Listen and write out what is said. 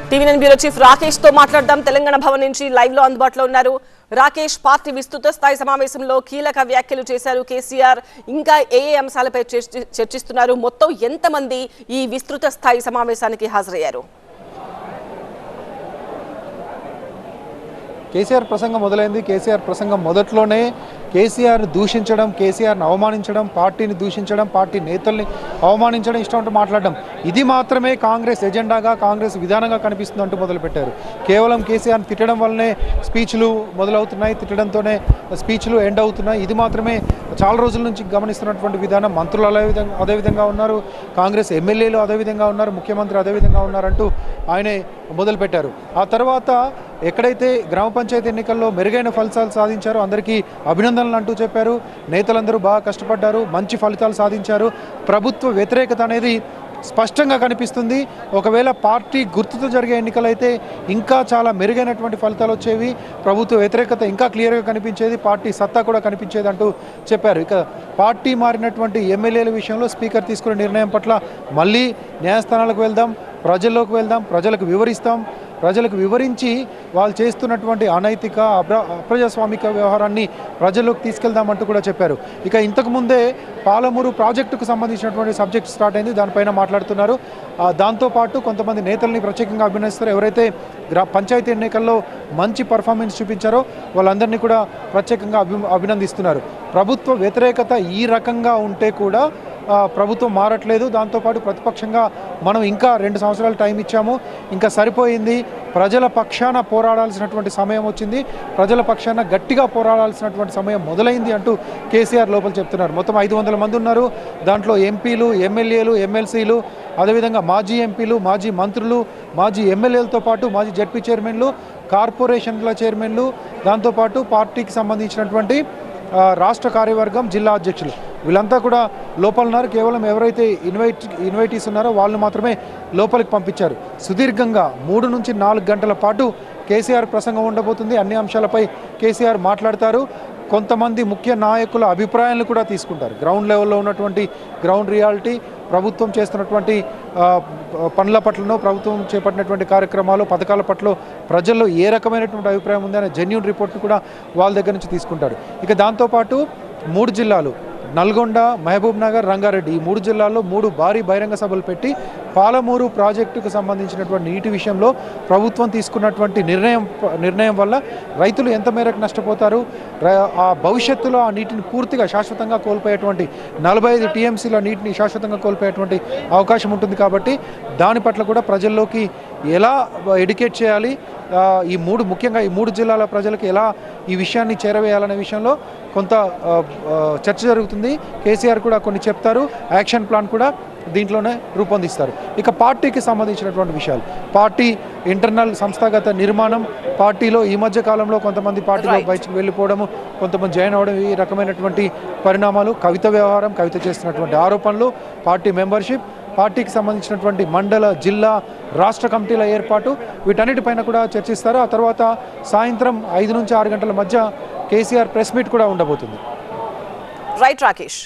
TV9 bureau chief Rakesh తో మాట్లాడదాం. తెలంగాణ భవన్ నుంచి లైవ్ లో అందుబాటులో ఉన్నారు. రాకేష్, పార్టీ విస్తృత స్థాయి సమావేశంలో కీలక వ్యాఖ్యలు చేశారు కేసీఆర్. ఇంకా ఏ అంశాలపై చర్చిస్తున్నారు? మొత్తం ఎంతమంది ఈ విస్తృత స్థాయి సమావేశానికి హాజరయ్యారు? కేసీఆర్ ప్రసంగం మొదలైంది. కేసీఆర్ ప్రసంగం మొదట్లోనే కేసీఆర్ని దూషించడం, కేసీఆర్ని అవమానించడం, పార్టీని దూషించడం, పార్టీ నేతల్ని అవమానించడం, ఇష్టం అంటూ మాట్లాడడం, ఇది మాత్రమే కాంగ్రెస్ ఎజెండాగా, కాంగ్రెస్ విధానంగా కనిపిస్తుందంటూ మొదలుపెట్టారు. కేవలం కేసీఆర్ని తిట్టడం వల్లనే స్పీచ్లు మొదలవుతున్నాయి, తిట్టడంతోనే స్పీచ్లు ఎండ్ అవుతున్నాయి. ఇది మాత్రమే చాలా రోజుల నుంచి గమనిస్తున్నటువంటి విధానం. మంత్రులు అదేవిధంగా ఉన్నారు, కాంగ్రెస్ ఎమ్మెల్యేలు అదేవిధంగా ఉన్నారు, ముఖ్యమంత్రి అదేవిధంగా ఉన్నారంటూ ఆయనే మొదలుపెట్టారు. ఆ తర్వాత ఎక్కడైతే గ్రామ పంచాయతీ ఎన్నికల్లో మెరుగైన ఫలితాలు సాధించారో అందరికీ అభినందనలు అంటూ చెప్పారు. నేతలందరూ బాగా కష్టపడ్డారు, మంచి ఫలితాలు సాధించారు. ప్రభుత్వ వ్యతిరేకత అనేది స్పష్టంగా కనిపిస్తుంది. ఒకవేళ పార్టీ గుర్తుతో జరిగే ఎన్నికలైతే ఇంకా చాలా మెరుగైనటువంటి ఫలితాలు వచ్చేవి, ప్రభుత్వ వ్యతిరేకత ఇంకా క్లియర్గా కనిపించేది, పార్టీ సత్తా కూడా కనిపించేది అంటూ చెప్పారు. ఇక పార్టీ మారినటువంటి ఎమ్మెల్యేల విషయంలో స్పీకర్ తీసుకునే నిర్ణయం పట్ల మళ్ళీ న్యాయస్థానాలకు వెళ్దాం, ప్రజల్లోకి వెళ్దాం, ప్రజలకు వివరిస్తాం, ప్రజలకు వివరించి వాళ్ళు చేస్తున్నటువంటి అనైతిక అప్రజాస్వామిక వ్యవహారాన్ని ప్రజల్లోకి తీసుకెళ్దామంటూ కూడా చెప్పారు. ఇక ఇంతకుముందే పాలమూరు ప్రాజెక్టుకు సంబంధించినటువంటి సబ్జెక్ట్ స్టార్ట్ అయింది, దానిపైన మాట్లాడుతున్నారు. దాంతోపాటు కొంతమంది నేతల్ని ప్రత్యేకంగా అభినందిస్తారు. ఎవరైతే పంచాయతీ ఎన్నికల్లో మంచి పర్ఫార్మెన్స్ చూపించారో వాళ్ళందరినీ కూడా ప్రత్యేకంగా అభినందిస్తున్నారు. ప్రభుత్వ వ్యతిరేకత ఈ రకంగా ఉంటే కూడా ప్రభుత్వం మారట్లేదు. దాంతోపాటు ప్రతిపక్షంగా మనం ఇంకా 2 సంవత్సరాలు టైం ఇచ్చాము, ఇంకా సరిపోయింది, ప్రజల పక్షాన పోరాడాల్సినటువంటి సమయం వచ్చింది, ప్రజల పక్షాన గట్టిగా పోరాడాల్సినటువంటి సమయం మొదలైంది అంటూ కేసీఆర్ లోపల చెప్తున్నారు. మొత్తం 500 మంది ఉన్నారు. దాంట్లో ఎంపీలు, ఎమ్మెల్యేలు, ఎమ్మెల్సీలు, అదేవిధంగా మాజీ ఎంపీలు, మాజీ మంత్రులు, మాజీ ఎమ్మెల్యేలతో పాటు మాజీ జడ్పీ చైర్మన్లు, కార్పొరేషన్ల చైర్మన్లు, దాంతోపాటు పార్టీకి సంబంధించినటువంటి రాష్ట్ర కార్యవర్గం, జిల్లా అధ్యక్షులు, వీళ్ళంతా కూడా లోపల ఉన్నారు. కేవలం ఎవరైతే ఇన్వైటీస్ ఉన్నారో వాళ్ళు మాత్రమే లోపలికి పంపించారు. సుదీర్ఘంగా 3 నుంచి 4 గంటల పాటు కేసీఆర్ ప్రసంగం ఉండబోతుంది. అన్ని అంశాలపై కేసీఆర్ మాట్లాడతారు. కొంతమంది ముఖ్య నాయకుల అభిప్రాయాలను కూడా తీసుకుంటారు. గ్రౌండ్ లెవెల్లో ఉన్నటువంటి గ్రౌండ్ రియాలిటీ, ప్రభుత్వం చేస్తున్నటువంటి పనుల పట్లను, ప్రభుత్వం చేపట్టినటువంటి కార్యక్రమాలు, పథకాల పట్ల ప్రజల్లో ఏ రకమైనటువంటి అభిప్రాయం ఉంది అనే జెన్యూన్ రిపోర్ట్ను కూడా వాళ్ళ దగ్గర నుంచి తీసుకుంటారు. ఇక దాంతోపాటు 3 జిల్లాలు నల్గొండ, మహబూబ్ నగర్, రంగారెడ్డి, ఈ 3 జిల్లాల్లో 3 భారీ బహిరంగ సభలు పెట్టి పాలమూరు ప్రాజెక్టుకు సంబంధించినటువంటి నీటి విషయంలో ప్రభుత్వం తీసుకున్నటువంటి నిర్ణయం వల్ల రైతులు ఎంత మేరకు నష్టపోతారు, ఆ భవిష్యత్తులో ఆ నీటిని పూర్తిగా శాశ్వతంగా కోల్పోయేటువంటి 45 టీఎంసీల నీటిని శాశ్వతంగా కోల్పోయేటువంటి అవకాశం ఉంటుంది. కాబట్టి దాని పట్ల కూడా ప్రజల్లోకి ఎలా ఎడ్యుకేట్ చేయాలి, ముఖ్యంగా ఈ 3 జిల్లాల ప్రజలకు ఎలా ఈ విషయాన్ని చేరవేయాలనే విషయంలో కొంత చర్చ జరుగుతుంది. కేసీఆర్ కూడా కొన్ని చెప్తారు, యాక్షన్ ప్లాన్ కూడా దీంట్లోనే రూపొందిస్తారు. ఇక పార్టీకి సంబంధించినటువంటి విషయాలు, పార్టీ ఇంటర్నల్ సంస్థాగత నిర్మాణం, పార్టీలో ఈ మధ్య కాలంలో కొంతమంది పార్టీలో బయటకు వెళ్ళిపోవడము, కొంతమంది జాయిన్ అవ్వడం, ఈ రకమైనటువంటి పరిణామాలు, కవిత వ్యవహారం, కవిత చేస్తున్నటువంటి ఆరోపణలు, పార్టీ మెంబర్షిప్, పార్టీకి సంబంధించినటువంటి మండల, జిల్లా, రాష్ట్ర కమిటీల ఏర్పాటు, వీటన్నిటిపైన కూడా చర్చిస్తారు. ఆ తర్వాత సాయంత్రం 5 నుంచి 6 గంటల మధ్య కేసీఆర్ ప్రెస్ మీట్ కూడా ఉండబోతుంది. రైట్ రాకేష్.